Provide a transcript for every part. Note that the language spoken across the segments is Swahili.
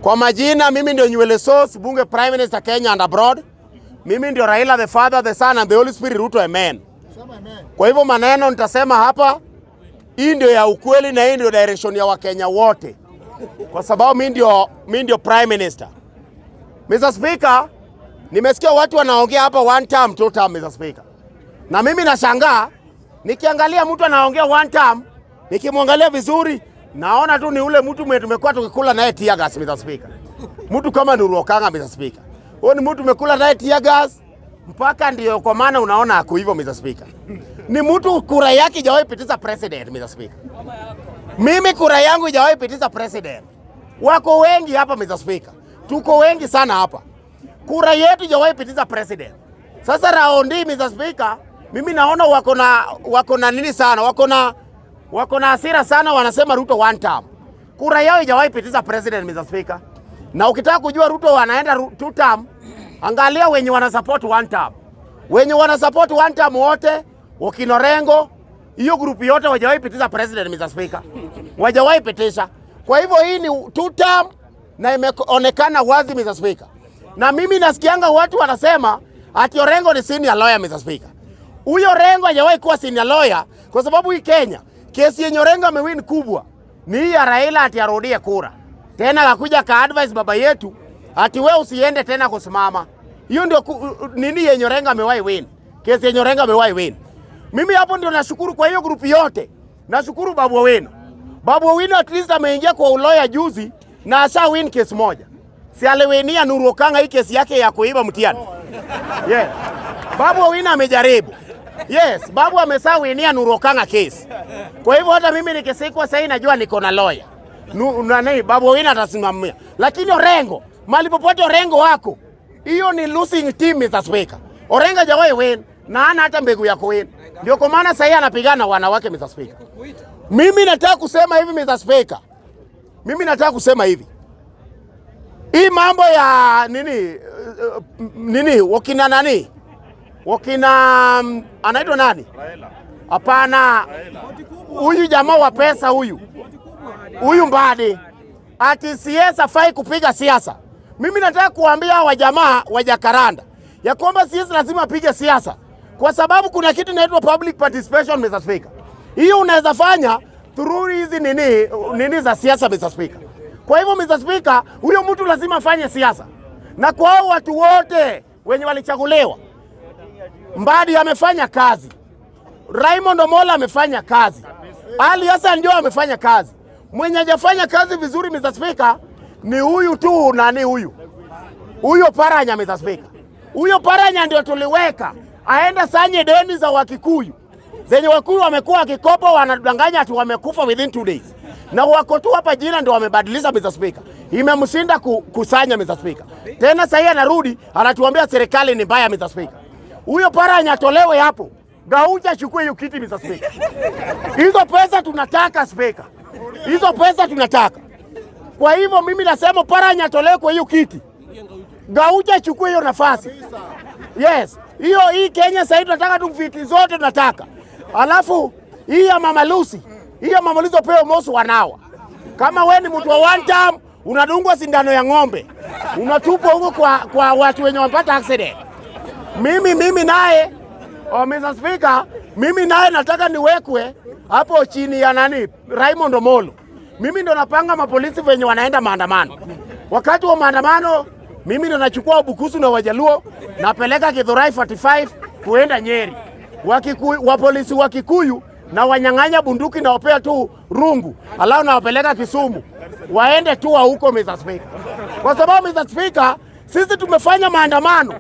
Kwa majina, mimi ndio Nywele Sauce, bunge Prime Minister Kenya and abroad. Mimi ndio Raila, the Father, the Son and the Holy Spirit, Ruto, amen. Kwa hivyo maneno nitasema hapa, hii ndio ya ukweli na hii ndio direction ya Wakenya wote. Kwa sababu mimi ndio Prime Minister. Mr. Speaker, nimesikia watu wanaongea hapa one term, two term, Mr. Speaker. Na mimi nashangaa, nikiangalia mtu anaongea one term, nikimwangalia vizuri, naona tu ni ule mtu mwenye tumekuwa tukikula naye tear gas, Mr. Speaker. Mtu kama Nuru Okanga, Mr. Speaker. Huyo ni mtu tumekula naye tear gas mpaka ndio kwa maana unaona ako hivyo, Mr. Speaker. Ni mtu kura yake haijawahi pitisha president, Mr. Speaker. Mimi kura yangu haijawahi pitisha president. Wako wengi hapa, Mr. Speaker. Tuko wengi sana hapa. Kura yetu haijawahi pitisha president. Sasa round hii, Mr. Speaker, mimi naona wako na nini sana, wako na hasira sana, wanasema Ruto one term. Kura yao haijawahi pitisha president, Mr. Speaker. Na ukitaka kujua Ruto wanaenda two term, angalia wenye wana support one term. Wenye wana support one term wote, Wakinorengo, hiyo grupu yote hawajawahi pitisha president, Mr. Speaker. Hawajawahi pitisha. Kwa hivyo hii ni two term na imeonekana wazi, Mr. Speaker. Na mimi nasikianga watu wanasema ati Orengo ni senior lawyer, Mr. Speaker. Huyo Orengo hajawahi kuwa senior lawyer kwa sababu hii Kenya, kesi yenye Orengo amewin kubwa ni hii ya Raila ati arudie kura. Tena akakuja ka advice baba yetu ati wewe usiende tena kusimama. Hiyo ndio nini yenye Orengo amewahi win. Kesi yenye Orengo amewahi win. Mimi hapo ndio nashukuru kwa hiyo grupu yote. Nashukuru Babu Owino. Babu Owino at least ameingia kwa uloya juzi na asha win kesi moja. Si aliwinia Nuru Okanga hii kesi yake ya kuiba mtihani. Yeah. Babu Owino amejaribu. Yes, Babu amesawinia Nuru Okanga kesi. Kwa hivyo hata mimi nikisikwa sasa najua niko na lawyer. Nani Babu Owino atasimamia. Lakini Orengo, mali popote Orengo wako, hiyo ni losing team, Mr. Speaker. Orengo hajawahi win na hana hata mbegu ya kuwin. Ndio kwa maana sasa anapigana wanawake, Mr. Speaker. Mimi nataka kusema hivi, Mr. Speaker. Mimi nataka kusema hivi. Hii mambo ya nini wakina nani? Wakina anaitwa nani? Hapana. Huyu jamaa wa pesa huyu. Huyu Mbadi. Ati siasa fai kupiga siasa. Mimi nataka kuambia wa jamaa wa Jacaranda ya kwamba siasa lazima apige siasa. Kwa sababu kuna kitu inaitwa public participation, Mr. Speaker. Hiyo unaweza fanya through hizi nini za siasa, Mr. Speaker. Kwa hivyo, Mr. Speaker, huyo mtu lazima afanye siasa. Na kwa hao watu wote wenye walichaguliwa, Mbadi amefanya kazi. Raymond Omola amefanya kazi. Ali Hassan Joho amefanya kazi. Mwenye hajafanya kazi vizuri, Mr. Speaker, ni huyu tu nani huyu. Huyo Paranya, Mr. Speaker. Huyo Paranya ndio tuliweka aenda sanye deni za Wakikuyu. Zenye Wakikuyu wamekuwa wakikopa, wanadanganya ati wamekufa within 2 days. Na wako tu hapa jina ndio wamebadilisha, Mr. Speaker. Imemshinda kusanya, Mr. Speaker. Tena sasa anarudi anatuambia serikali ni mbaya, Mr. Speaker. Huyo Paranya atolewe hapo. Gauja chukue hiyo kiti, Mr. Speaker. Hizo pesa tunataka, Speaker. Hizo pesa tunataka. Kwa hivyo mimi nasema Paranya atolewe kwa hiyo kiti. Gauja chukue hiyo nafasi. Yes. Hii Kenya sasa tunataka tu viti zote tunataka. Alafu hii ya Mama Lucy, hii ya Mama Lucy pewe mosu wanawa. Kama wewe ni mtu wa one term, unadungwa sindano ya ng'ombe. Unatupwa huko kwa watu wenye wamepata accident. Mimi naye, Mr. Speaker, mimi naye nataka niwekwe hapo chini ya nani? Raymond Omolo. Mimi ndo napanga mapolisi wenye wanaenda maandamano. Wakati wa maandamano, mimi ndo nachukua Bukusu na Wajaluo, napeleka Githurai 45 kuenda Nyeri. Wapolisi wa Kikuyu na wanyang'anya bunduki na wapea tu rungu. Alao na wapeleka Kisumu. Waende tu huko, Mr. Speaker. Kwa sababu, Mr. Speaker, sisi tumefanya maandamano.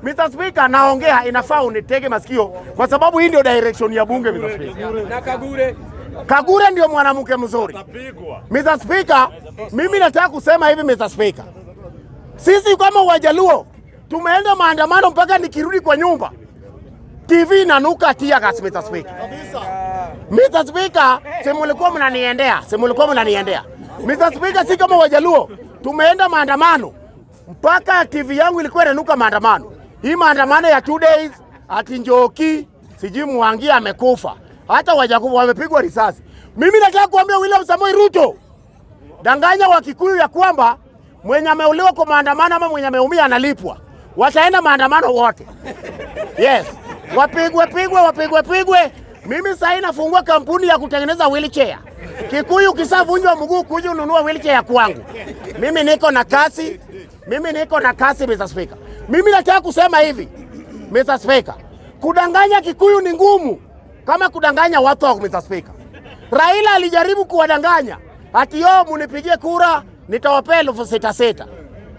Mr. Speaker, naongea inafaa unitege masikio kwa sababu hii ndio direction ya bunge, Mr. Speaker. Na Kagure ndio mwanamke mzuri. Mr. Speaker, mimi nataka kusema hivi, Mr. Speaker. Sisi kama Wajaluo tumeenda maandamano mpaka nikirudi kwa nyumba TV inanuka tear gas, Mr. Speaker. Mr. Speaker, simulikuwa mnaniendea. Mr. Speaker, si kama Wajaluo tumeenda maandamano mpaka TV yangu ilikuwa inanuka maandamano. Hii maandamano ya 2 days ati Njoki sijui Mwangi amekufa. Hata Wajakubu wamepigwa risasi. Mimi nataka kuambia William Samoei Ruto, danganya Wakikuyu ya kwamba mwenye ameuliwa kwa maandamano ama mwenye ameumia analipwa. Wataenda maandamano wote. Yes. Wapigwe. Mimi sasa nafungua kampuni ya kutengeneza wheelchair. Kikuyu kisavunjwa mguu kuja ununua wheelchair ya kwangu. Mimi niko na kasi. Mr. Speaker. Mimi nataka kusema hivi, Mr. Speaker. Kudanganya Kikuyu ni ngumu kama kudanganya watu wa Mr. Speaker. Raila alijaribu kuwadanganya. Ati yo munipigie kura nitawapea 6,600.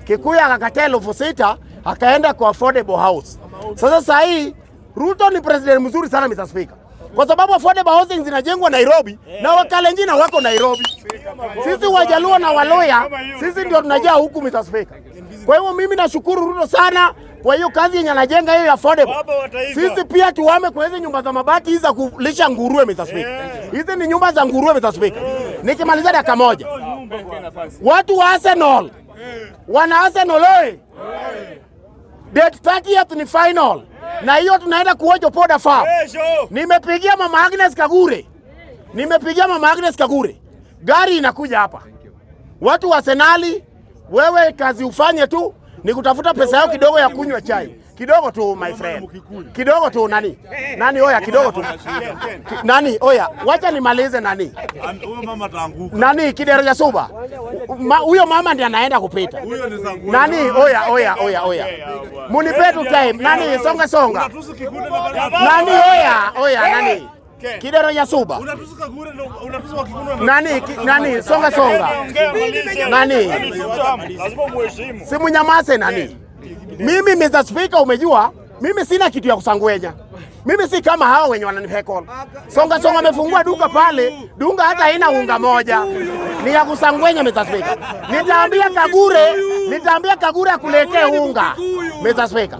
Kikuyu akakataa 6,600 akaenda kwa affordable house. Sasa hii Ruto ni president mzuri sana Mr. Speaker. Kwa sababu affordable housing zinajengwa Nairobi na Wakalenjin wako Nairobi. Sisi Wajaluo na Waloya sisi ndio tunajaa huku Mr. Speaker. Kwa hiyo mimi nashukuru Ruto sana kwa hiyo kazi yenye anajenga hiyo affordable. Sisi pia tuwame kwa hizo nyumba za mabati hizi za kulisha nguruwe Mr. Speaker. Hizi ni nyumba za nguruwe Mr. Speaker. Nikimaliza dakika moja. Watu wa Arsenal wana Arsenal date 30th ni final. Na hiyo tunaenda kuojo Poda Farm. Nimepigia mama Agnes Kagure. Gari inakuja hapa. Watu wa Arsenal, wewe kazi ufanye tu ni kutafuta pesa yao kidogo ya kunywa chai. Kidogo tu my friend. Kidogo tu nani oya kidogo tu. Nani oya wacha nimalize nani. Huyo mama ataanguka. Nani Kidero ya Suba. Huyo mama ndiye anaenda kupita. Nani oya. Munipe tu time. Nani songa. Nani oya nani. Kidero ya Suba. Unatusuka gure unatusuka Kikuyu. Nani songa. Nani? Lazima muheshimu. Simu nyamaze nani? Mimi Mr. Speaker umejua, mimi sina kitu ya kusangwenya. Mimi si kama hao wenye wananihekol. Songa amefungua duka pale, dunga hata haina unga moja. Ni ya kusangwenya Mr. Speaker. Nitaambia Kagure akuletee unga Mr. Speaker.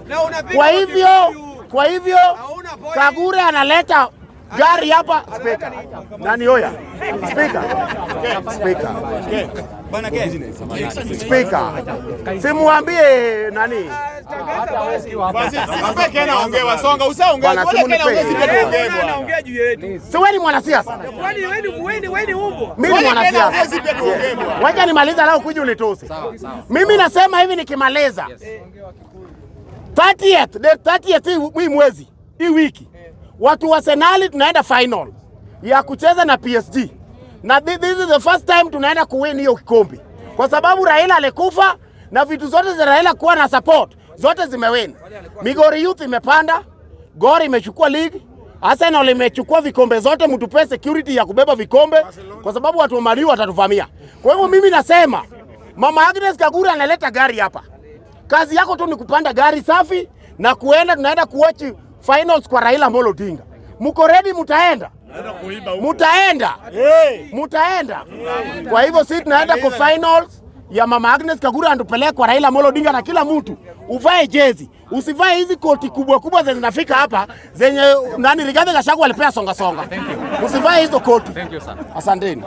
Kwa hivyo Kagure analeta gari hapa Speaker. Nani oya? Speaker. Simuambie nani? Siweni mwanasiasa. Mimi mwanasiasa. Wacha nimaliza lao kuja ulitose. Mimi nasema hivi nikimaliza. 30th hii mwezi, hii wiki. Watu wa Arsenal tunaenda final ya kucheza na PSG. Na this is the first time tunaenda kuwin hiyo kikombe. Kwa sababu Raila alikufa na vitu zote za Raila kuwa na support zote zimewin. Migori Youth imepanda, Gor imechukua league, Arsenal imechukua vikombe zote, mtupe security ya kubeba vikombe kwa sababu watu wa Mali watatuvamia. Kwa hivyo mimi nasema Mama Agnes Kagure analeta gari hapa. Kazi yako tu ni kupanda gari safi na tunaenda kuwatch finals kwa Raila Amolo Odinga. Muko ready mutaenda? Mutaenda. Kwa hivyo sisi tunaenda kwa finals ya Mama Agnes Kagure andupeleke kwa Raila Amolo Odinga na kila mtu uvae jezi. Usivae hizi koti kubwa zenye zinafika hapa zenye Rigathi Gachagua alipea songa. Usivae hizo koti. Asanteni.